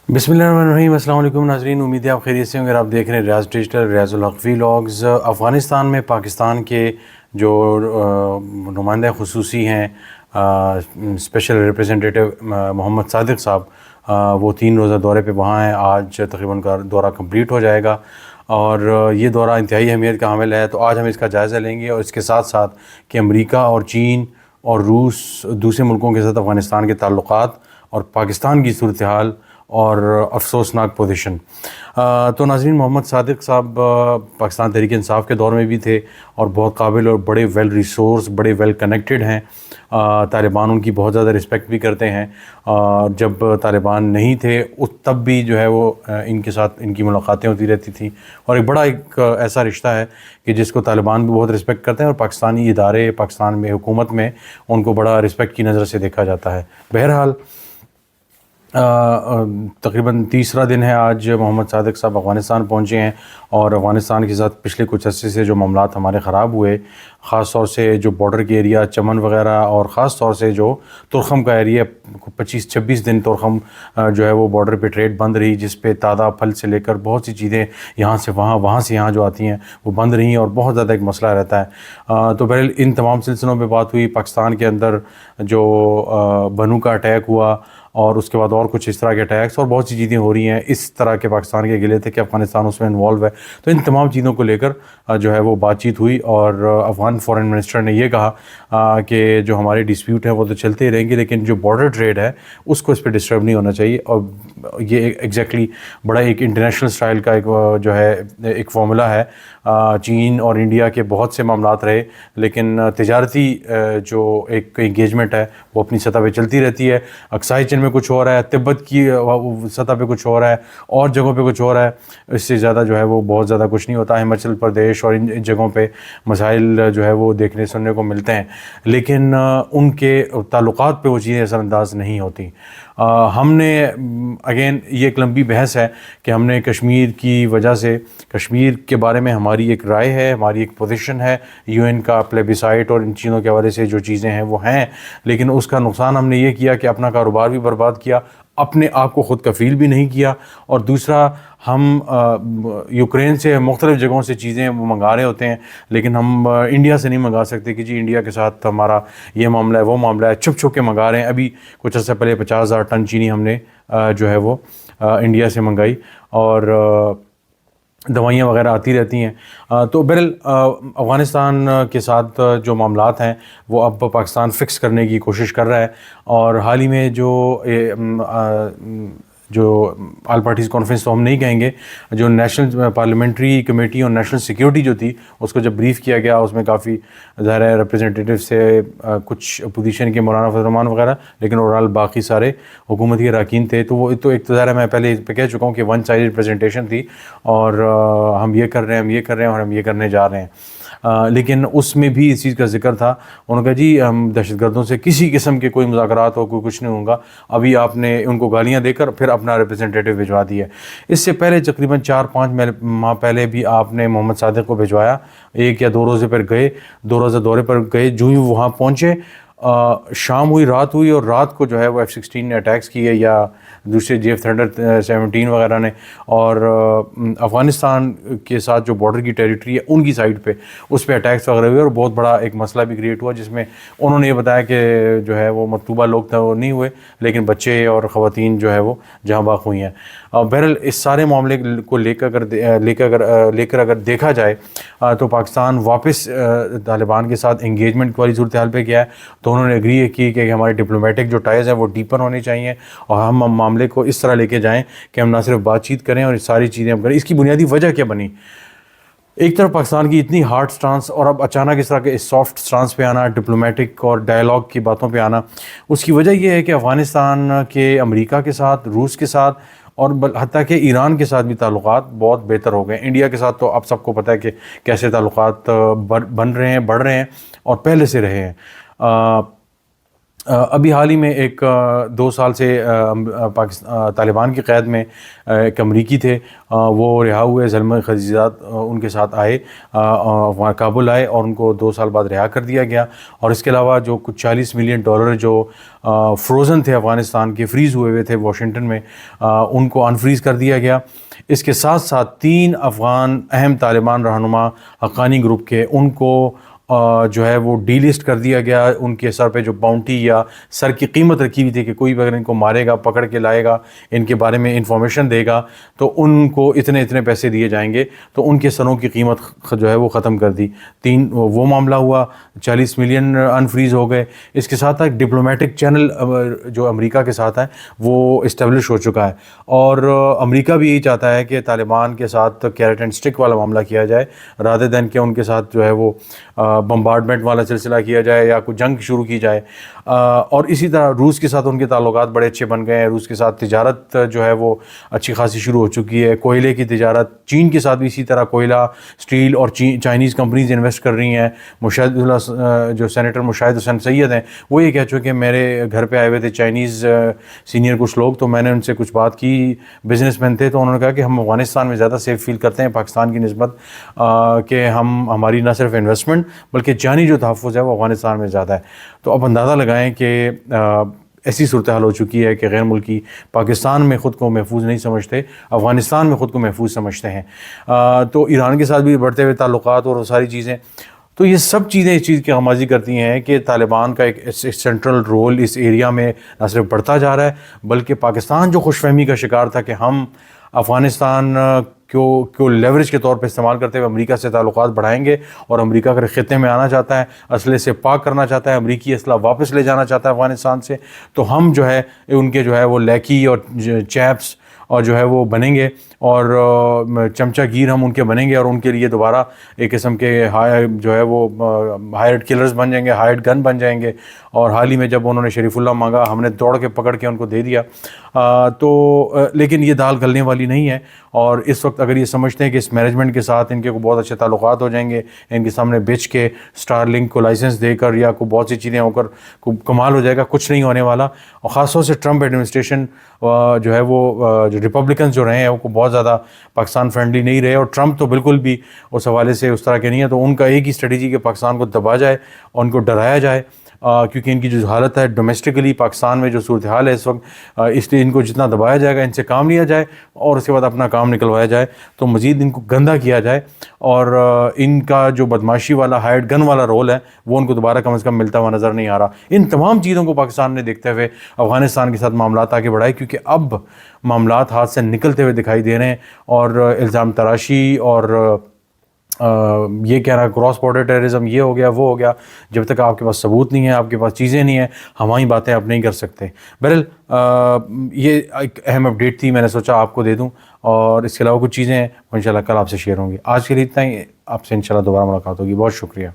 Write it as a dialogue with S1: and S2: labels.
S1: बिस्मिल्लाहिर्रहमानिर्रहीम। अस्सलाम वालेकुम नाज़रीन, उम्मीद है आप खैरियत से होंगे। आप देख रहे हैं रियाज़ डिजिटल रियाज़ुल हक़ व्लॉग्स। अफ़गानिस्तान में पाकिस्तान के जो नुमाइंदा ख़ुसूसी हैं, स्पेशल रिप्रेजेंटेटिव मोहम्मद सादिक साहब, वो 3 रोज़ा दौरे पे वहाँ हैं। आज तकरीबन का दौरा कंप्लीट हो जाएगा और ये दौरा इंतहाई अहमियत का हामिल है। तो आज हम इसका जायज़ा लेंगे और इसके साथ साथ कि अमेरिका और चीन और रूस दूसरे मुल्कों के साथ अफ़गानिस्तान के ताल्लुक़ात और पाकिस्तान की सूरत हाल और अफसोसनाक पोजीशन। तो नाज़रीन, मोहम्मद सादिक साहब पाकिस्तान तहरीक इंसाफ के दौर में भी थे और बहुत काबिल और बड़े वेल रिसोर्स, बड़े वेल कनेक्टेड हैं। तालिबान उनकी बहुत ज़्यादा रिस्पेक्ट भी करते हैं। जब तालिबान नहीं थे तब भी जो है वो इनके साथ इनकी मुलाकातें होती रहती थी और एक बड़ा ऐसा रिश्ता है कि जिसको तालिबान भी बहुत रिस्पेक्ट करते हैं और पाकिस्तानी इदारे, पाकिस्तान में हुकूमत में उनको बड़ा रिस्पेक्ट की नज़र से देखा जाता है। बहरहाल तकरीबन तीसरा दिन है आज मोहम्मद सादिक साहब अफ़गानिस्तान पहुँचे हैं और अफ़गानिस्तान के साथ पिछले कुछ अर्से से जो मामलात हमारे ख़राब हुए, ख़ास तौर से जो बॉर्डर के एरिया चमन वगैरह और ख़ास तौर से जो तुरखम का एरिया 25-26 दिन तुरखम जो है वो बॉर्डर पे ट्रेड बंद रही, जिस पे ताज़ा फल से लेकर बहुत सी चीज़ें यहाँ से वहाँ, वहाँ से यहाँ जो आती हैं वो बंद रहीं और बहुत ज़्यादा एक मसला रहता है। तो बहरहाल इन तमाम सिलसिलों पर बात हुई। पाकिस्तान के अंदर जो बनू का अटैक हुआ और उसके बाद और कुछ इस तरह के अटैक्स और बहुत सी चीज़ें हो रही हैं, इस तरह के पाकिस्तान के गिले थे कि अफ़गानिस्तान उसमें इन्वॉल्व है। तो इन तमाम चीज़ों को लेकर जो है वो बातचीत हुई और अफ़गान फॉरेन मिनिस्टर ने ये कहा कि जो हमारे डिस्प्यूट हैं वो तो चलते ही रहेंगे, लेकिन जो बॉर्डर ट्रेड है उसको इस पर डिस्टर्ब नहीं होना चाहिए। और ये एग्जैक्टली बड़ा एक इंटरनेशनल स्टाइल का एक जो है एक फार्मूला है। चीन और इंडिया के बहुत से मामलात रहे, लेकिन तिजारती जो एक एंगेजमेंट है वो अपनी सतह पे चलती रहती है। अक्साई चीन में कुछ हो रहा है, तिब्बत की सतह पे कुछ हो रहा है, और जगहों पे कुछ हो रहा है, इससे ज़्यादा जो है वो बहुत ज़्यादा कुछ नहीं होता। हिमाचल प्रदेश और इन जगहों पे मसाइल जो है वो देखने सुनने को मिलते हैं, लेकिन उनके ताल्लुकात पे वो चीज़ें असरअंदाज नहीं होती। हमने अगेन ये एक लंबी बहस है कि हमने कश्मीर की वजह से, कश्मीर के बारे में हमारी एक राय है, हमारी एक पोजीशन है, यूएन का प्लेबिसाइट और इन चीज़ों के हवाले से जो चीज़ें हैं वो हैं, लेकिन उसका नुकसान हमने ये किया कि अपना कारोबार भी बर्बाद किया, अपने आप को ख़ुद कफ़ील भी नहीं किया। और दूसरा, हम यूक्रेन से मुख्तलिफ़ जगहों से चीज़ें मंगा रहे होते हैं, लेकिन हम इंडिया से नहीं मंगा सकते कि जी इंडिया के साथ हमारा ये मामला है, वो मामला है, छुप छुप के मंगा रहे हैं। अभी कुछ अर्से पहले 50,000 टन चीनी हमने जो है वो इंडिया से मंगाई और दवाइयाँ वगैरह आती रहती हैं। तो बहरहाल अफ़गानिस्तान के साथ जो मामलात हैं वो अब पाकिस्तान फ़िक्स करने की कोशिश कर रहा है। और हाल ही में जो ऑल पार्टीज़ कॉन्फ्रेंस तो हम नहीं कहेंगे, जो नेशनल पार्लियामेंट्री कमेटी और नेशनल सिक्योरिटी जो थी उसको जब ब्रीफ़ किया गया, उसमें काफ़ी ज़ाहिर है रिप्रेजेंटेटिव से कुछ अपोजिशन के मौलाना फजल रहमान वगैरह, लेकिन ओवरऑल बाकी सारे हुकूमती के अरकान थे। तो वो तो एक तो ज़ाहिर है मैं पहले इस पर कह चुका हूँ कि वन साइड रिप्रेजेंटेशन थी और हम ये कर रहे हैं, हम ये कर रहे हैं और हम ये करने जा रहे हैं। लेकिन उसमें भी इस चीज़ का जिक्र था। उन्होंने कहा जी हम दहशतगर्दों से किसी किस्म के कोई मुज़ाकरात हो, कोई कुछ नहीं होगा। अभी आपने उनको गालियाँ देकर फिर अपना रिप्रेजेंटेटिव भिजवा दिया। इससे पहले तकरीबन 4-5 माह पहले भी आपने मोहम्मद सादिक को भिजवाया, 1 या 2 रोज़े पर गए, 2 रोज़ा दौरे पर गए। जो ही वहाँ पहुँचे, शाम हुई, रात हुई और रात को जो है वो F-16 ने अटैक्स किए या दूसरे JF Thunder 17 वगैरह ने, और अफ़गानिस्तान के साथ जो बॉर्डर की टेरिटरी है उनकी साइड पे उस पर अटैक्स वगैरह हुए और बहुत बड़ा एक मसला भी क्रिएट हुआ, जिसमें उन्होंने ये बताया कि जो है वो मतलूबा लोग थे वो नहीं हुए, लेकिन बच्चे और ख़वातीन जो है वो जहाँ बाग हुई हैं। बहरहाल इस सारे मामले को लेकर अगर देखा जाए तो पाकिस्तान वापस तालिबान के साथ इंगेजमेंट वाली सूरत हाल पे गया है। तो उन्होंने एग्री की कि हमारे डिप्लोमेटिक जो टाइज़ हैं वो डीपर होने चाहिए और हम मामले को इस तरह लेके जाएं कि हम ना सिर्फ बातचीत करें और ये सारी चीज़ें हम करें। इसकी बुनियादी वजह क्या बनी? एक तरफ पाकिस्तान की इतनी हार्ड स्टांस और अब अचानक इस तरह के सॉफ्ट स्टांस पे आना, डिप्लोमेटिक और डायलॉग की बातों पे आना, उसकी वजह यह है कि अफ़गानिस्तान के अमेरिका के साथ, रूस के साथ और हत्ता कि ईरान के साथ भी ताल्लुकात बहुत बेहतर हो गए। इंडिया के साथ तो अब सबको पता है कि कैसे ताल्लुकात बन रहे हैं, बढ़ रहे हैं और पहले से रहे हैं। ابھی حال ہی میں ایک 2 سال سے پاکستان طالبان کی قید میں ایک امریکی تھے، وہ رہا ہوئے، زلمہ خلیزاد ان کے ساتھ آئے، وہاں کابل آئے اور ان کو 2 سال بعد رہا کر دیا گیا. اور اس کے علاوہ جو کچھ $40 ملین جو فروزن تھے افغانستان کے، فریز ہوئے تھے واشنگٹن میں، ان کو انفریز کر دیا گیا. اس کے ساتھ ساتھ 3 افغان اہم طالبان رہنما حقانی گروپ کے، ان کو جو ہے وہ ڈی لسٹ کر دیا گیا. ان کے سر پہ جو باؤنٹی یا سر کی قیمت رکھی ہوئی تھی کہ کوئی بھی اگر ان کو مارے گا، پکڑ کے لائے گا، ان کے بارے میں انفارمیشن دے گا تو ان کو اتنے اتنے پیسے دیے جائیں گے، تو ان کے سروں کی قیمت جو ہے وہ ختم کر دی. وہ معاملہ ہوا، 40 ملین انفریز ہو گئے. اس کے ساتھ ایک ڈپلومیٹک چینل جو امریکہ کے ساتھ ہے وہ اسٹیبلش ہو چکا ہے، اور امریکہ بھی یہی چاہتا ہے کہ طالبان کے ساتھ کیرٹ اینڈ اسٹک والا معاملہ کیا جائے، رادر دین کہ ان کے ساتھ جو ہے وہ بمبارڈمنٹ والا سلسلہ کیا جائے یا کوئی جنگ شروع کی جائے. اور اسی طرح روس کے ساتھ ان کے تعلقات بڑے اچھے بن گئے ہیں. روس کے ساتھ تجارت جو ہے وہ اچھی خاصی شروع ہو چکی ہے، کوئلے کی تجارت. چین کے ساتھ بھی اسی طرح کوئلہ، اسٹیل اور چائنیز کمپنیز انویسٹ کر رہی ہیں. مشاہد اللہ جو سینیٹر مشاہد حسین سید ہیں، وہ یہ کہہ چکے، میرے گھر پہ آئے ہوئے تھے چائنیز سینئر کچھ لوگ، تو میں نے ان سے کچھ بات کی، بزنس مین تھے، تو انہوں نے کہا کہ ہم افغانستان میں زیادہ سیف فیل کرتے ہیں پاکستان کی نسبت، کہ ہماری نہ صرف انویسٹمنٹ بلکہ جانی جو تحفظ ہے وہ افغانستان میں زیادہ ہے. تو اب اندازہ لگائیں کہ ایسی صورتحال ہو چکی ہے کہ غیر ملکی پاکستان میں خود کو محفوظ نہیں سمجھتے، افغانستان میں خود کو محفوظ سمجھتے ہیں. تو ایران کے ساتھ بھی بڑھتے ہوئے تعلقات اور وہ ساری چیزیں، تو یہ سب چیزیں اس چیز کی غمازی کرتی ہیں کہ طالبان کا ایک سینٹرل رول اس ایریا میں نہ صرف بڑھتا جا رہا ہے، بلکہ پاکستان جو خوش فہمی کا شکار تھا کہ ہم افغانستان کو لیوریج کے طور پہ استعمال کرتے ہوئے امریکہ سے تعلقات بڑھائیں گے، اور امریکہ اگر خطے میں آنا چاہتا ہے، اسلحے سے پاک کرنا چاہتا ہے، امریکی اسلحہ واپس لے جانا چاہتا ہے افغانستان سے، تو ہم جو ہے ان کے جو ہے وہ لیکی اور چیپس اور جو ہے وہ بنیں گے، اور چمچہ گیر ہم ان کے بنیں گے، اور ان کے لیے دوبارہ ایک قسم کے جو ہے وہ ہائرڈ کلرز بن جائیں گے، ہائرڈ گن بن جائیں گے. اور حال ہی میں جب انہوں نے شریف اللہ مانگا، ہم نے دوڑ کے پکڑ کے ان کو دے دیا. لیکن یہ دال گلنے والی نہیں ہے، اور اس وقت اگر یہ سمجھتے ہیں کہ اس مینجمنٹ کے ساتھ ان کے کو بہت اچھے تعلقات ہو جائیں گے، ان کے سامنے بیچ کے اسٹار لنک کو لائسنس دے کر یا کوئی بہت سی چیزیں ہو کر کمال ہو جائے گا، کچھ نہیں ہونے والا. اور خاص طور سے ٹرمپ ایڈمنسٹریشن جو ہے وہ جو ریپبلکنز جو رہے ہیں وہ بہت زیادہ پاکستان فرینڈلی نہیں رہے، اور ٹرمپ تو بالکل بھی اس حوالے سے اس طرح کے نہیں ہے. تو ان کا ایک ہی اسٹریٹجی کہ پاکستان کو دبا جائے اور ان کو ڈرایا جائے، کیونکہ ان کی جو حالت ہے ڈومیسٹکلی پاکستان میں جو صورتحال ہے اس وقت، اس لیے ان کو جتنا دبایا جائے گا، ان سے کام لیا جائے اور اس کے بعد اپنا کام نکلوایا جائے، تو مزید ان کو گندہ کیا جائے، اور ان کا جو بدماشی والا ہائرڈ گن والا رول ہے وہ ان کو دوبارہ کم از کم ملتا ہوا نظر نہیں آ رہا. ان تمام چیزوں کو پاکستان نے دیکھتے ہوئے افغانستان کے ساتھ معاملات آگے بڑھائے، کیونکہ اب معاملات ہاتھ سے نکلتے ہوئے دکھائی دے رہے ہیں، اور الزام تراشی اور یہ کہنا کراس بارڈر ٹیررزم یہ ہو گیا وہ ہو گیا، جب تک آپ کے پاس ثبوت نہیں ہے، آپ کے پاس چیزیں نہیں ہیں، ہماری باتیں آپ نہیں کر سکتے. بہرحال یہ ایک اہم اپڈیٹ تھی، میں نے سوچا آپ کو دے دوں، اور اس کے علاوہ کچھ چیزیں ہیں وہ انشاءاللہ کل آپ سے شیئر ہوں گی. آج کے لیے اتنا ہی، آپ سے انشاءاللہ دوبارہ ملاقات ہوگی. بہت شکریہ.